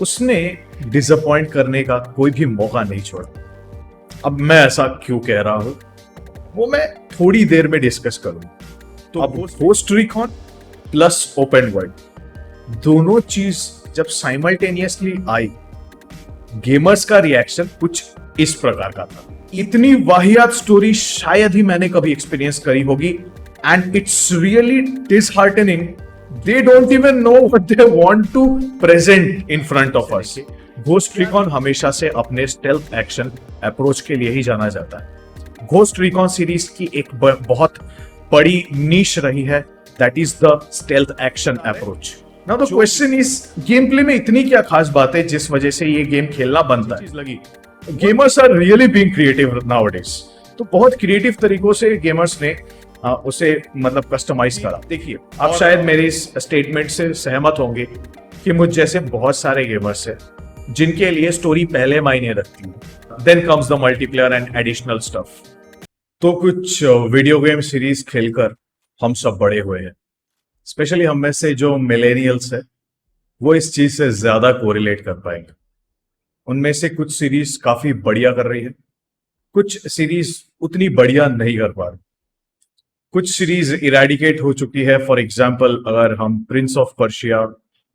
उसने डिसअपॉइंट करने का कोई भी मौका नहीं छोड़ा। अब मैं ऐसा क्यों कह रहा हूं वो मैं थोड़ी देर में डिस्कस करूंगा। तो अब host recon plus open world दोनों चीज जब साइमल्टेनियसली आई, गेमर्स का रिएक्शन कुछ इस प्रकार का था। इतनी वाहियात स्टोरी शायद ही मैंने कभी एक्सपीरियंस करी होगी and it's really disheartening. They don't even know what they want to present in front of us. Ghost Recon हमेशा से अपने स्टेल्थ एक्शन अप्रोच के लिए ही जाना जाता है। घोस्ट रिकॉन सीरीज की एक बहुत बड़ी नीश रही है, that is the stealth action approach. Now the question is, game play में इतनी क्या खास बात है जिस वजह से ये गेम खेलना बनता है? Gamers are really being creative nowadays. तो बहुत क्रिएटिव तरीकों से गेमर्स ने उसे मतलब कस्टमाइज करा। देखिए, आप शायद मेरी इस स्टेटमेंट से सहमत होंगे कि मुझ जैसे बहुत सारे गेमर्स हैं जिनके लिए स्टोरी पहले मायने रखती है, then comes the multiplayer and additional stuff. तो कुछ वीडियो गेम सीरीज खेलकर हम सब बड़े हुए हैं। स्पेशली हम में से जो मिलेनियल्स है वो इस चीज से ज्यादा कोरिलेट कर पाएंगे। उनमें से कुछ सीरीज काफी बढ़िया कर रही है, कुछ सीरीज उतनी बढ़िया नहीं कर पा रही, कुछ सीरीज इरेडिकेट हो चुकी है। फॉर एग्जाम्पल, अगर हम प्रिंस ऑफ पर्शिया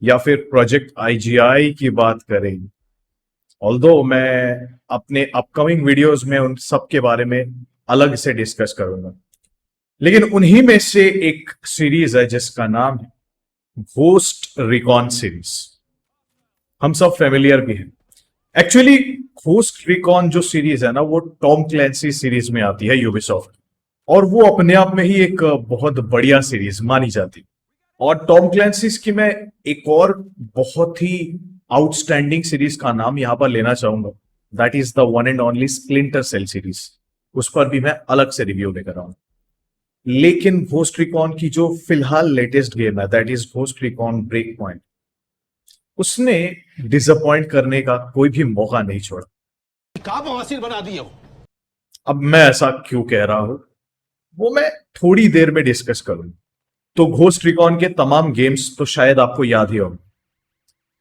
या फिर प्रोजेक्ट आईजीआई की बात करें, ऑल्दो मैं अपने अपकमिंग वीडियोस में उन सब के बारे में अलग से डिस्कस करूंगा, लेकिन उन्हीं में से एक सीरीज है जिसका नाम है घोस्ट रिकॉन सीरीज। हम सब फेमिलियर भी हैं। एक्चुअली घोस्ट रिकॉन जो सीरीज है ना, वो टॉम क्लैंसी सीरीज में आती है यूबीसॉफ्ट, और वो अपने आप में ही एक बहुत बढ़िया सीरीज मानी जाती है। और टॉम क्लैंसी की मैं एक और बहुत ही आउटस्टैंडिंग सीरीज का नाम यहां पर लेना चाहूंगा, that is the one and only Splinter Cell series. उस पर भी मैं अलग से रिव्यू लेकर आऊंगा। लेकिन घोस्ट रिकॉन की जो फिलहाल लेटेस्ट गेम है, that is Ghost Recon Breakpoint, उसने डिसअपॉइंट करने का कोई भी मौका नहीं छोड़ा। क्या बवासीर बना दिए हो। अब मैं ऐसा क्यों कह रहा हूं वो मैं थोड़ी देर में डिस्कस करूंगा। तो घोस्ट रिकॉन के तमाम गेम्स तो शायद आपको याद ही होंगे।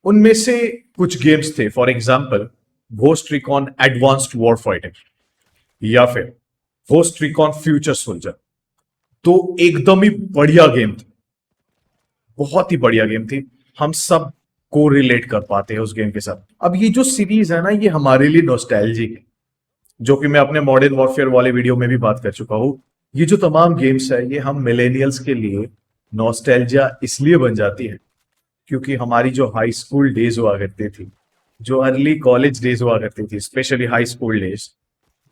उनमें से कुछ गेम्स थे, for example ghost recon advanced war fighting या फिर घोस्ट रिकॉन फ्यूचर सोल्जर। तो एकदम ही बढ़िया गेम थी, बहुत ही बढ़िया गेम थी। हम सब को रिलेट कर पाते हैं उस गेम के साथ। अब ये जो सीरीज है ना, ये हमारे लिए नॉस्टैल्जिक है, जो कि मैं अपने मॉडर्न वॉरफेयर वाले वीडियो में भी बात कर चुका हूं। ये जो तमाम गेम्स है, ये हम मिलेनियल्स के लिए नॉस्टैल्जिया इसलिए बन जाती है क्योंकि हमारी जो हाई स्कूल डेज हुआ करती थी, जो अर्ली कॉलेज डेज हुआ करती थी, specially high school days,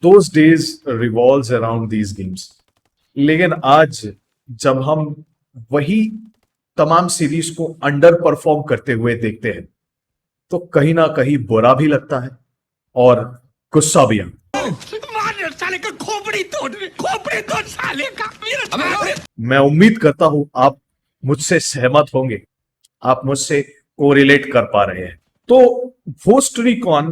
those days revolves around these games. लेकिन आज जब हम वही तमाम सीरीज को अंडर परफॉर्म करते हुए देखते हैं तो कहीं ना कहीं बुरा भी लगता है और गुस्सा भी आता है। साले का खोपड़ी तोड़ साले का। मैं उम्मीद करता हूं आप मुझसे सहमत होंगे, आप मुझसे कोरिलेट कर पा रहे हैं। तो घोस्ट रिकॉन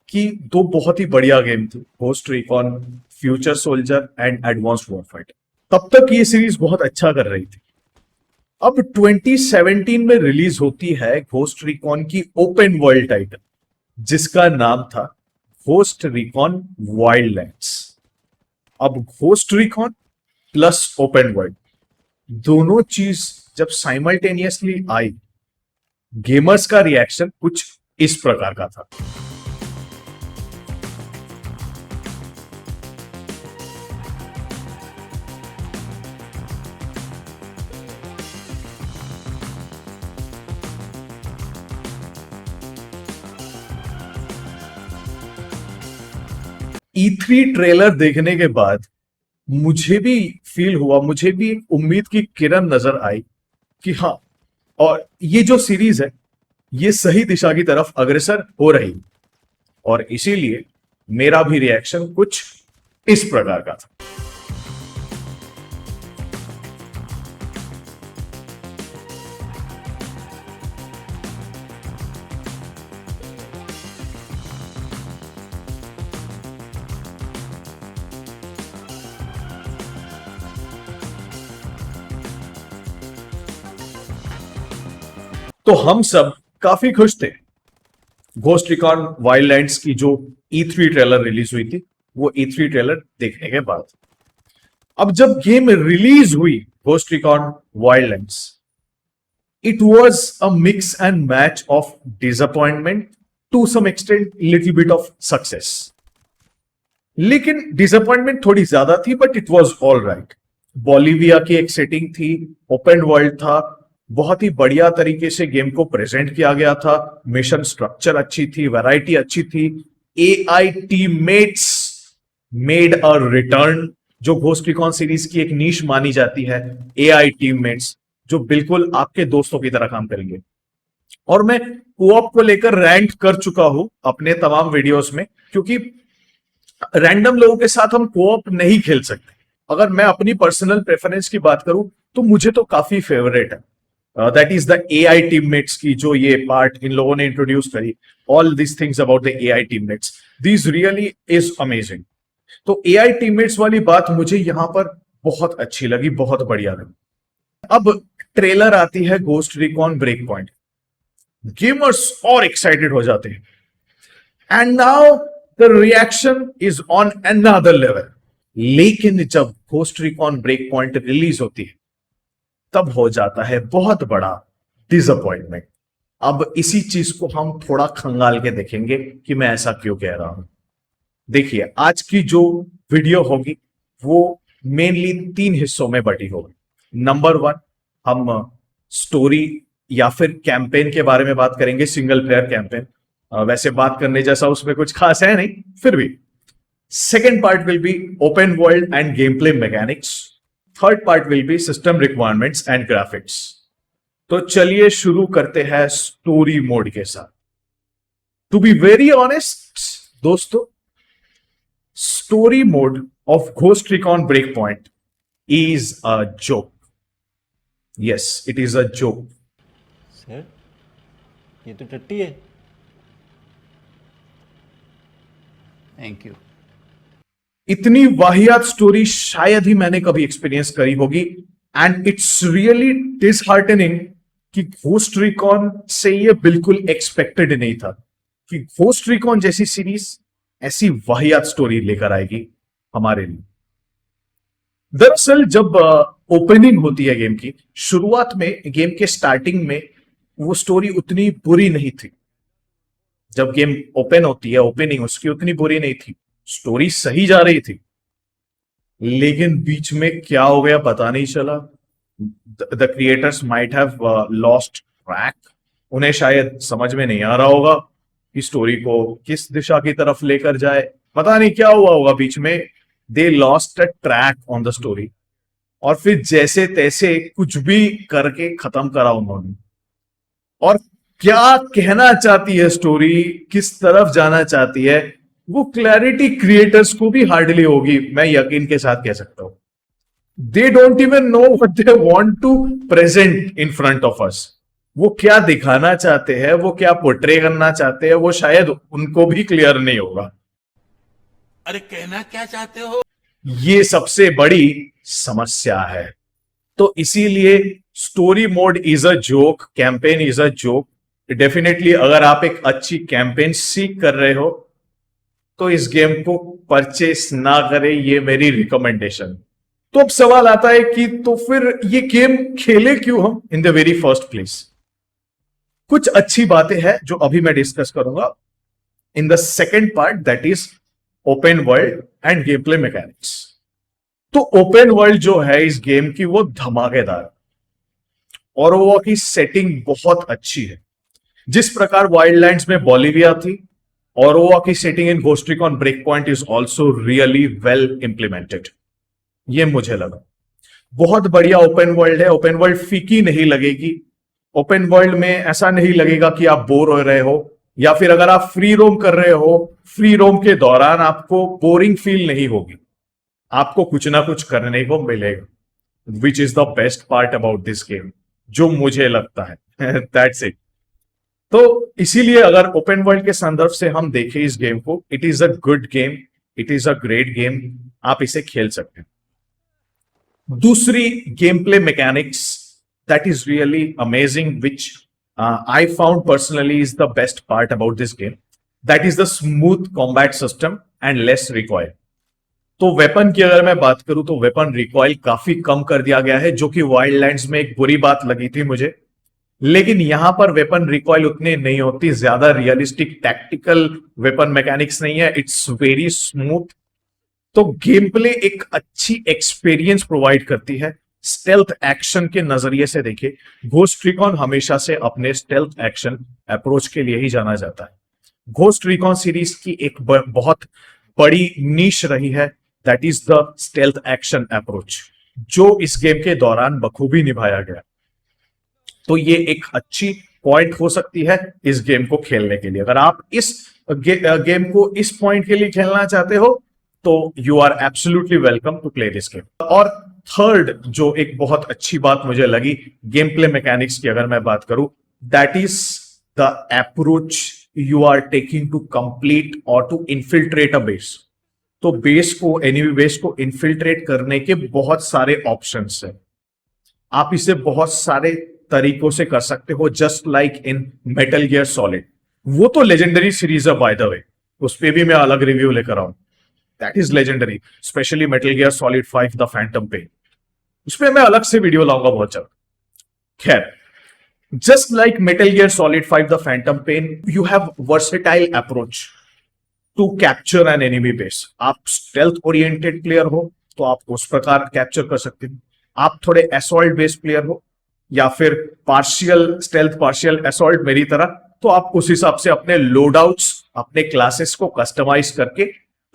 की दो बहुत ही बढ़िया गेम थी, Ghost Recon Future Soldier and Advanced Warfighter. तब तक ये सीरीज बहुत अच्छा कर रही थी। अब 2017 में रिलीज होती है घोस्ट रिकॉन की ओपन वर्ल्ड टाइटल, जिसका नाम था घोस्ट रिकॉन वाइल्डलैंड्स। अब ghost recon plus open world दोनों चीज जब साइमल्टेनियसली आई, गेमर्स का रिएक्शन कुछ इस प्रकार का था। E3 ट्रेलर देखने के बाद मुझे भी फील हुआ, मुझे भी एक उम्मीद की किरण नजर आई कि हाँ, और ये जो सीरीज है ये सही दिशा की तरफ अग्रसर हो रही, और इसीलिए मेरा भी रिएक्शन कुछ इस प्रकार का था। तो हम सब काफी खुश थे घोस्ट रिकॉन वाइल्डलैंड्स की जो E3 ट्रेलर रिलीज हुई थी, वो E3 ट्रेलर देखने के बाद अब जब गेम रिलीज हुई Ghost Recon Wildlands, it was a mix and match of disappointment, to some extent little bit of success. लेकिन डिसअपॉइंटमेंट थोड़ी ज्यादा थी, but it was all right. Bolivia की एक सेटिंग थी, ओपन वर्ल्ड था, बहुत ही बढ़िया तरीके से गेम को प्रेजेंट किया गया था, मिशन स्ट्रक्चर अच्छी थी, वैरायटी अच्छी थी, AI teammates made a return, जो घोस्ट रिकॉन सीरीज की एक नीश मानी जाती है, AI टीममेट्स जो बिल्कुल आपके दोस्तों की तरह काम करेंगे। और मैं कोऑप को लेकर रैंट कर चुका हूं अपने तमाम वीडियोस में, क्योंकि रैंडम लोगों के साथ हम कोऑप नहीं खेल सकते। अगर मैं अपनी पर्सनल प्रेफरेंस की बात करूं तो मुझे तो काफी फेवरेट है, that is the AI teammates की जो ये पार्ट इन लोगों ने इंट्रोड्यूस करी, all this things about the AI teammates, this really is amazing. तो AI टीममेट्स वाली बात मुझे यहां पर बहुत अच्छी लगी, बहुत बढ़िया लगी। अब ट्रेलर आती है Ghost Recon Breakpoint, gamers और एक्साइटेड हो जाते हैं, and now the reaction is on another level. लेकिन जब Ghost Recon Breakpoint release होती है, तब हो जाता है बहुत बड़ा डिसअपॉइंटमेंट। अब इसी चीज को हम थोड़ा खंगाल के देखेंगे कि मैं ऐसा क्यों कह रहा हूं। देखिए, आज की जो वीडियो होगी वो मेनली 3 हिस्सों में बटी होगी। नंबर 1, हम स्टोरी या फिर कैंपेन के बारे में बात करेंगे, सिंगल प्लेयर कैंपेन। वैसे बात करने जैसा उसमें कुछ खास है नहीं, फिर भी। Second part will be open world and game play mechanics. Third part will be system requirements and graphics. तो चलिए शुरू करते हैं स्टोरी मोड के साथ। टू बी वेरी ऑनेस्ट दोस्तों, story mode of Ghost Recon Breakpoint is a joke. Yes, it is a joke. Sir, ये तो टट्टी है। Thank you. इतनी वाहियात स्टोरी शायद ही मैंने कभी एक्सपीरियंस करी होगी, एंड इट्स रियली डिसहार्टनिंग कि घोस्ट रिकॉन से ये बिल्कुल एक्सपेक्टेड नहीं था कि घोस्ट रिकॉन जैसी सीरीज ऐसी वाहियात स्टोरी लेकर आएगी हमारे लिए। दरअसल जब ओपनिंग होती है गेम की, शुरुआत में गेम के स्टार्टिंग में वो स्टोरी उतनी बुरी नहीं थी। जब गेम ओपन होती है, ओपनिंग उसकी उतनी बुरी नहीं थी, स्टोरी सही जा रही थी। लेकिन बीच में क्या हो गया पता नहीं चला। The creators might have lost track. उन्हें शायद समझ में नहीं आ रहा होगा कि स्टोरी को किस दिशा की तरफ लेकर जाए, पता नहीं क्या हुआ होगा बीच में। They lost a track on the story, और फिर जैसे तैसे कुछ भी करके खत्म करा उन्होंने। और क्या कहना चाहती है स्टोरी, किस तरफ जाना चाहती है, वो क्लैरिटी क्रिएटर्स को भी हार्डली होगी, मैं यकीन के साथ कह सकता हूं। They don't even know what they want to present in front of us. वो क्या दिखाना चाहते हैं, वो क्या पोर्ट्रे करना चाहते हैं, वो शायद उनको भी क्लियर नहीं होगा। अरे कहना क्या चाहते हो? ये सबसे बड़ी समस्या है। तो इसीलिए story mode is a joke, campaign is a joke. Definitely अगर आप एक अच्छी कैंपेन सीख कर रहे हो तो इस गेम को परचेस ना करें, ये मेरी रिकमेंडेशन। तो अब सवाल आता है कि तो फिर ये गेम खेले क्यों हम in the very first place. कुछ अच्छी बातें हैं जो अभी मैं डिस्कस करूंगा in the second part, that is open world and game play mechanics. तो ओपन वर्ल्ड जो है इस गेम की वो धमाकेदार, और वो की सेटिंग बहुत अच्छी है। जिस प्रकार वाइल्डलैंड्स में बोलिविया थी, और वो की setting in Ghost Recon Breakpoint is also really well implemented. ये मुझे लगा बहुत बढ़िया ओपन वर्ल्ड है। ओपन वर्ल्ड फीकी नहीं लगेगी। ओपन वर्ल्ड में ऐसा नहीं लगेगा कि आप बोर हो रहे हो, या फिर अगर आप फ्री रोम कर रहे हो, फ्री रोम के दौरान आपको बोरिंग फील नहीं होगी, आपको कुछ ना कुछ करने को मिलेगा, which is the best part about this game, जो मुझे लगता है। That's it. तो इसीलिए अगर ओपन वर्ल्ड के संदर्भ से हम देखें इस गेम को, it is a good game, it is a great game, आप इसे खेल सकते हैं। दूसरी game play mechanics that is really amazing, which I found personally is the best part about this game. That is the smooth combat system and less recoil. तो weapon की अगर मैं बात करूं तो वेपन रिकॉइल काफी कम कर दिया गया है, जो कि वाइल्डलैंड्स में एक बुरी बात लगी थी मुझे। लेकिन यहां पर वेपन रिकॉइल उतनी नहीं होती, ज्यादा रियलिस्टिक टैक्टिकल वेपन मैकेनिक्स नहीं है, इट्स वेरी स्मूथ। तो गेम प्ले एक अच्छी एक्सपीरियंस प्रोवाइड करती है। स्टेल्थ एक्शन के नजरिए से देखिए, घोस्ट रिकॉन हमेशा से अपने स्टेल्थ एक्शन अप्रोच के लिए ही जाना जाता है। घोस्ट रिकॉन सीरीज की एक बहुत बड़ी नीश रही है, that is the stealth action approach, जो इस गेम के दौरान बखूबी निभाया गया। तो ये एक अच्छी पॉइंट हो सकती है इस गेम को खेलने के लिए। अगर आप इस गेम को इस पॉइंट के लिए खेलना चाहते हो तो you are absolutely welcome to play this game. और थर्ड जो एक बहुत अच्छी बात मुझे लगी गेम प्ले मैकेनिक्स की अगर मैं बात करूं, that is the approach you are taking to complete or to infiltrate a base. तो बेस को, एनिमी बेस को इन्फिल्ट्रेट करने के बहुत सारे ऑप्शंस हैं। आप इसे बहुत सारे तरीकों से कर सकते हो, just like in Metal Gear Solid. वो तो लेजेंडरी सीरीज है बाय द वे, उस पर भी मैं अलग रिव्यू लेकर आऊं। That is legendary, specially Metal Gear Solid 5 the Phantom Pain, उस पर मैं अलग से वीडियो लाऊंगा बहुत जल्द। खैर, just like Metal Gear Solid 5 The Phantom Pain, you have versatile approach to capture an enemy base. आप stealth oriented player हो तो आप उस प्रकार कैप्चर कर सकते हो। आप थोड़े assault based player हो या फिर partial stealth partial assault मेरी तरह, तो आप उस हिसाब से अपने loadouts, अपने क्लासेस को कस्टमाइज करके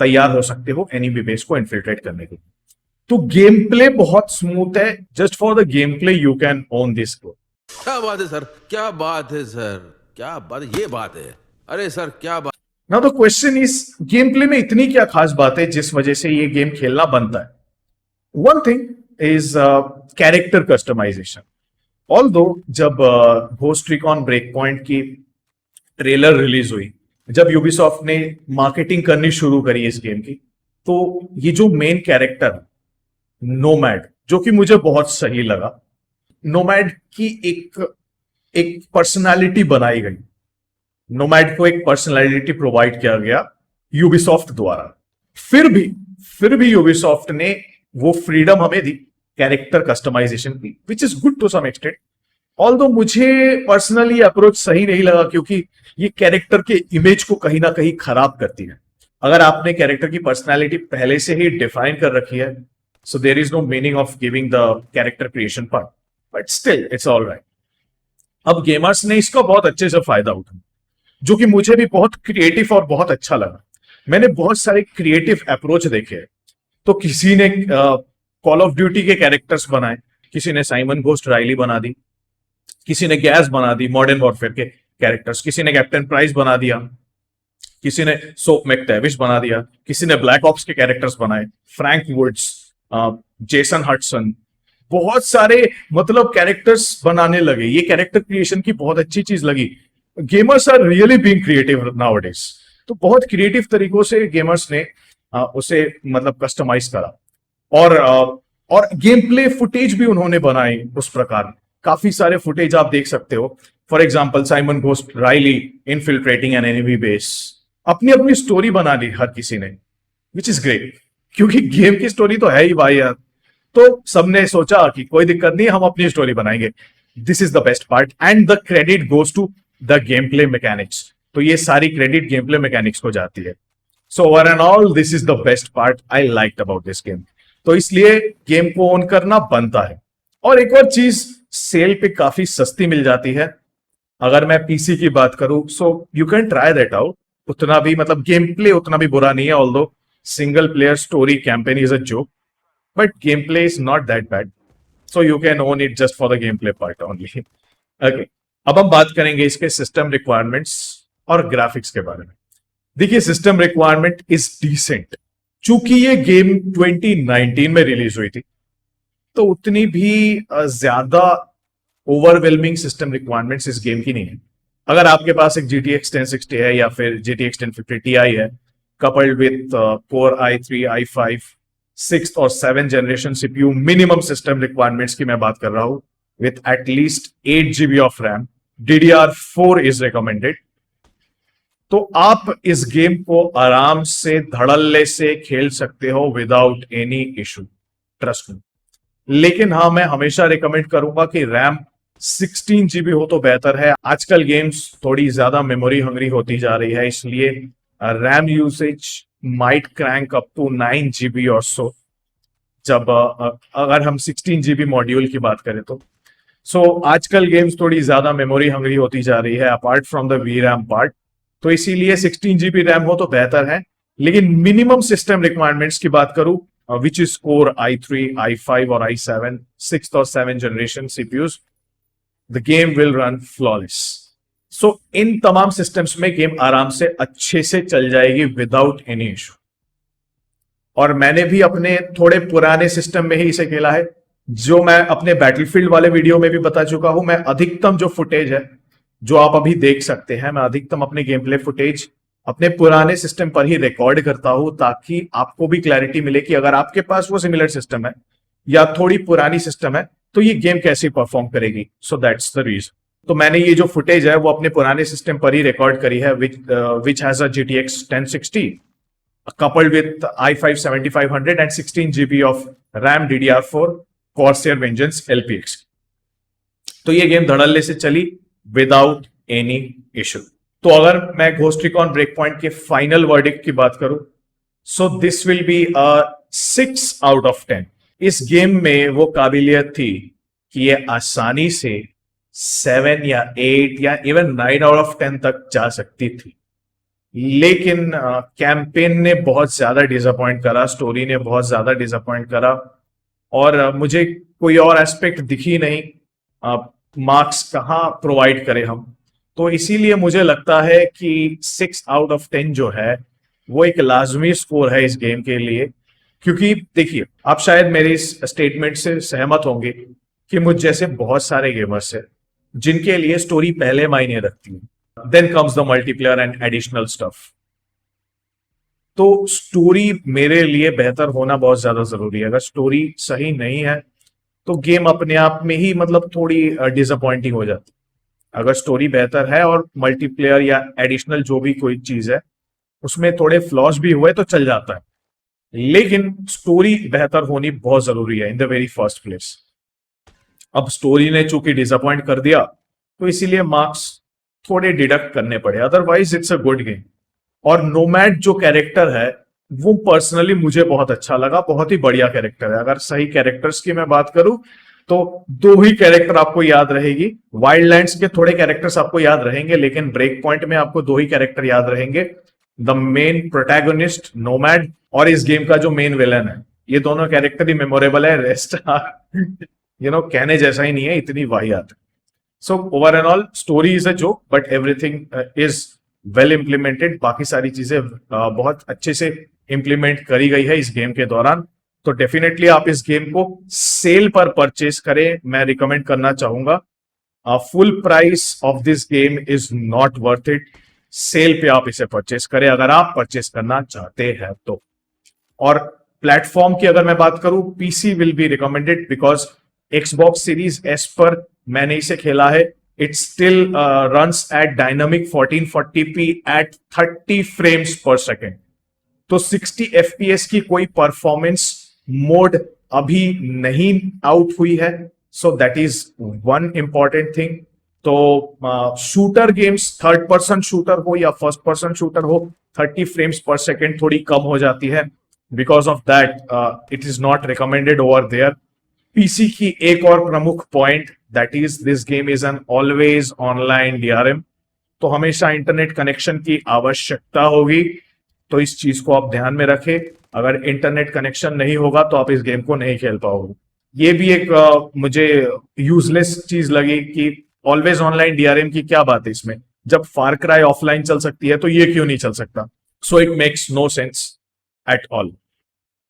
तैयार हो सकते हो एनिमी बेस को इन्फिल्ट्रेट करने के लिए। तो गेम प्ले बहुत स्मूथ है। Just for the game play you can own this game. क्या बात है सर, क्या बात है सर, क्या बात, ये बात है। अरे सर क्या बात। Now the question is, game play में इतनी क्या खास बात है जिस वजह से ये गेम खेलना बनता है? One thing is character customisation. Although जब घोस्ट रिकॉन ब्रेक पॉइंट की ट्रेलर रिलीज हुई, जब यूबीसॉफ्ट ने मार्केटिंग करनी शुरू करी इस गेम की, तो ये जो मेन कैरेक्टर नोमैड, जो कि मुझे बहुत सही लगा, नोमैड की एक पर्सनालिटी बनाई गई। नोमैड को एक पर्सनालिटी प्रोवाइड किया गया यूबीसॉफ्ट द्वारा। फिर भी यूबीसॉफ्ट ने वो फ्रीडम हमें दी कैरेक्टर कस्टमाइजेशन की, which is good to some extent. Although मुझे पर्सनली अप्रोच सही नहीं लगा, क्योंकि ये कैरेक्टर के इमेज को कहीं ना कहीं खराब करती है। अगर आपने कैरेक्टर की पर्सनालिटी पहले से ही डिफाइन कर रखी है, so there is no meaning of giving the character creation part, but still it's all right. अब गेमर्स ने इसका बहुत अच्छे से फायदा उठाया, जो कि मुझे भी बहुत क्रिएटिव और बहुत अच्छा लगा। मैंने बहुत सारे क्रिएटिव अप्रोच देखे हैं। तो किसी ने कॉल ऑफ ड्यूटी के कैरेक्टर्स बनाए, किसी ने साइमन घोस्ट राइली बना दी, किसी ने गैस बना दी मॉडर्न वॉरफेयर के कैरेक्टर्स, किसी ने कैप्टन प्राइस बना दिया, किसी ने सोप मैकटेविश बना दिया, किसी ने ब्लैक ऑप्स के कैरेक्टर्स बनाए, फ्रैंक वुड्स, जेसन हटसन, बहुत सारे मतलब कैरेक्टर्स बनाने लगे। ये कैरेक्टर क्रिएशन की बहुत अच्छी चीज लगी। Gamers are really being creative nowadays. तो बहुत क्रिएटिव तरीकों से गेमर्स ने उसे मतलब कस्टमाइज करा, और गेम प्ले फुटेज भी उन्होंने बनाए उस प्रकार। काफी सारे फुटेज आप देख सकते हो। For example, Simon Ghost Riley infiltrating an enemy base. अपनी अपनी स्टोरी बना ली हर किसी ने, विच इज ग्रेट, क्योंकि गेम की स्टोरी तो है ही भाई यार। तो सबने सोचा कि कोई दिक्कत नहीं, हम अपनी स्टोरी बनाएंगे। This is the best part, and the credit goes to the game play mechanics. तो ये सारी क्रेडिट गेम प्ले मैकेनिक्स को जाती है। So over and all this is the best part I liked about this game. तो इसलिए game को own करना बनता है। और एक और चीज, सेल पे काफी सस्ती मिल जाती है। अगर मैं पीसी की बात करूं, so you can try that out. उतना भी मतलब गेम प्ले उतना भी बुरा नहीं है, although single player story campaign is a joke, but gameplay is not that bad, so you can own it just for the gameplay part only. Okay, अब हम बात करेंगे इसके सिस्टम रिक्वायरमेंट्स और ग्राफिक्स के बारे में। देखिए, सिस्टम रिक्वायरमेंट इज डिसेंट। चूंकि ये गेम 2019 में रिलीज हुई थी, तो उतनी भी ज्यादा ओवरवेलमिंग सिस्टम रिक्वायरमेंट्स इस गेम की नहीं है। अगर आपके पास एक GTX 1060 है या फिर GTX 1050 Ti है, coupled with Core i3, i5, 6th और 7th generation CPU, minimum system requirements की मैं बात कर रहा हूं, with at least 8 GB of RAM, DDR4 is recommended. तो आप इस गेम को आराम से धड़ल्ले से खेल सकते हो without any issue, trust me. लेकिन हाँ, मैं हमेशा रिकमेंड करूंगा कि रैम 16 GB हो तो बेहतर है। आजकल गेम्स थोड़ी ज्यादा मेमोरी हंग्री होती जा रही है, इसलिए RAM usage might crank up to 9 GB और सो, जब अगर हम 16 GB मॉड्यूल की बात करें तो। सो आजकल गेम्स थोड़ी ज्यादा मेमोरी हंग्री होती जा रही है apart from the V RAM part, तो इसीलिए 16 GB रैम हो तो बेहतर है। लेकिन मिनिमम सिस्टम रिक्वायरमेंट्स की बात करूं, which is core i3, i5 और i7, 6th और 7th generation CPUs, the game will run flawless. So इन तमाम सिस्टम्स में गेम आराम से अच्छे से चल जाएगी विदाउट एनी इशू। और मैंने भी अपने थोड़े पुराने सिस्टम में ही इसे खेला है, जो मैं अपने बैटलफील्ड वाले वीडियो में भी बता चुका हूं। मैं अधिकतम जो फुटेज है जो आप अभी देख सकते हैं, मैं अधिकतम अपने गेम प्ले फुटेज अपने पुराने सिस्टम पर ही रिकॉर्ड करता हूं, ताकि आपको भी क्लैरिटी मिले कि अगर आपके पास वो सिमिलर सिस्टम है या थोड़ी पुरानी सिस्टम है तो ये गेम कैसे परफॉर्म करेगी। So that's the reason. तो मैंने ये जो फुटेज है वो अपने पुराने सिस्टम पर ही रिकॉर्ड करी है, which has a GTX 1060 coupled with i5 7500 and 16 GB of RAM DDR4 Corsair Vengeance LPX। तो ये गेम धड़ल्ले से चली विदाउट एनी इशू। तो अगर मैं घोस्ट रिकॉन ब्रेक पॉइंट के फाइनल वर्डिक्ट की बात करूं, so this will be a 6 out of 10। इस गेम में वो काबिलियत थी कि ये आसानी से 7 या 8 या इवन 9 out of 10 तक जा सकती थी। लेकिन कैंपेन ने बहुत ज्यादा डिसअपॉइंट करा, स्टोरी ने बहुत ज्यादा डिसअपॉइंट करा, और मुझे कोई और एस्पेक्ट दिखी नहीं, मार्क्स कहाँ प्रोवाइड करें हम। तो इसीलिए मुझे लगता है कि 6 out of 10 जो है वो एक लाजमी स्कोर है इस गेम के लिए। क्योंकि देखिए, आप शायद मेरी इस स्टेटमेंट से सहमत होंगे कि मुझ जैसे बहुत सारे गेमर्स हैं जिनके लिए स्टोरी पहले मायने रखती है, then comes the multiplayer and additional stuff। तो स्टोरी मेरे लिए बेहतर होना बहुत ज्यादा जरूरी है। अगर स्टोरी सही नहीं है तो गेम अपने आप में ही मतलब थोड़ी डिसअपॉइंटिंग हो जाती है। अगर स्टोरी बेहतर है और मल्टीप्लेयर या एडिशनल जो भी कोई चीज है उसमें थोड़े फ्लॉज भी हुए तो चल जाता है, लेकिन स्टोरी बेहतर होनी बहुत जरूरी है in the very first place. अब स्टोरी ने चूंकि डिसअपॉइंट कर दिया तो इसीलिए मार्क्स थोड़े डिडक्ट करने पड़े, otherwise it's a good game. और नोमैड जो कैरेक्टर है वो पर्सनली मुझे बहुत अच्छा लगा, बहुत ही बढ़िया कैरेक्टर है। अगर सही कैरेक्टर्स की मैं बात करूं तो 2 ही कैरेक्टर आपको याद रहेगी। वाइल्डलैंड्स के थोड़े कैरेक्टर्स आपको याद रहेंगे, लेकिन ब्रेक पॉइंट में आपको 2 ही कैरेक्टर याद रहेंगे, द मेन प्रोटैगोनिस्ट नोमैड और इस गेम का जो मेन विलन है। ये दोनों कैरेक्टर ही मेमोरेबल है, रेस्ट कहने जैसा ही नहीं है, इतनी वाहियात है। So overall story is a joke, but everything is well implemented। बाकी सारी चीजें बहुत अच्छे से implement करी गई है इस गेम के दौरान। तो डेफिनेटली आप इस गेम को सेल पर परचेज करें, मैं रिकमेंड करना चाहूंगा। Full price of this game is not worth it. Sale पे आप इसे परचेज करें अगर आप परचेज करना चाहते हैं तो। और प्लेटफॉर्म की अगर मैं बात करूं, PC will be recommended because Xbox Series S पर मैंने इसे खेला है, it still runs at dynamic 1440p at 30 frames per second। तो 60 FPS की कोई परफॉर्मेंस मोड अभी नहीं आउट हुई है, so that is one important thing. तो shooter games, third person shooter हो या फर्स्ट पर्सन शूटर हो, 30 frames per second थोड़ी कम हो जाती है। Because of that it is not recommended over there. PC की एक और प्रमुख point, that is this game is an always online DRM। तो हमेशा इंटरनेट कनेक्शन की आवश्यकता होगी, तो इस चीज को आप ध्यान में रखें। अगर इंटरनेट कनेक्शन नहीं होगा तो आप इस गेम को नहीं खेल पाओगे। ये भी एक मुझे यूजलेस चीज लगी कि ऑलवेज ऑनलाइन DRM की क्या बात है इसमें, जब फार क्राई ऑफलाइन चल सकती है तो ये क्यों नहीं चल सकता। So it makes no sense at all.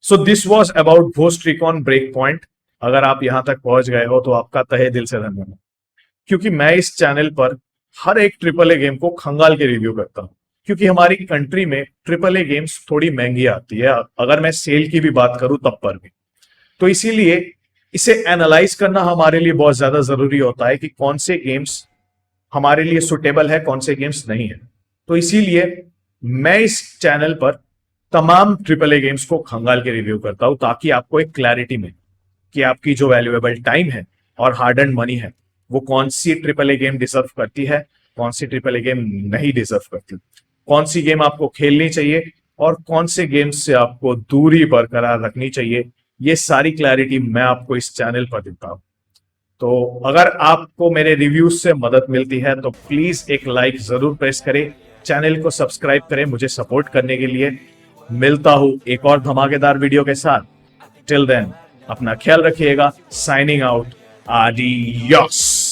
So this was about Ghost Recon Breakpoint. अगर आप यहां तक पहुंच गए हो तो आपका तहे दिल से धन्यवाद, क्योंकि मैं इस चैनल पर हर एक AAA गेम को खंगाल के रिव्यू करता हूं। क्योंकि हमारी कंट्री में AAA गेम्स थोड़ी महंगी आती है, अगर मैं सेल की भी बात करूं तब पर भी। तो इसीलिए इसे एनालाइज करना हमारे लिए बहुत ज्यादा जरूरी होता है कि कौन से गेम्स हमारे लिए सुटेबल है, कौन से गेम्स नहीं है। तो इसीलिए मैं इस चैनल पर तमाम ट्रिपल ए गेम्स को खंगाल के रिव्यू करता हूं, ताकि आपको एक क्लैरिटी मिले कि आपकी जो वैल्यूएबल टाइम है और हार्ड एंड मनी है वो कौन सी ट्रिपल ए गेम डिजर्व करती है, कौन सी ट्रिपल ए गेम नहीं डिजर्व करती, कौन सी गेम आपको खेलनी चाहिए और कौन से गेम से आपको दूरी बरकरार रखनी चाहिए। ये सारी क्लैरिटी मैं आपको इस चैनल पर देता हूं। तो अगर आपको मेरे रिव्यूज से मदद मिलती है तो प्लीज एक लाइक जरूर प्रेस करें, चैनल को सब्सक्राइब करें मुझे सपोर्ट करने के लिए। मिलता हूं एक और धमाकेदार वीडियो के साथ। टिल देन अपना ख्याल रखिएगा। Signing out. आडियोस।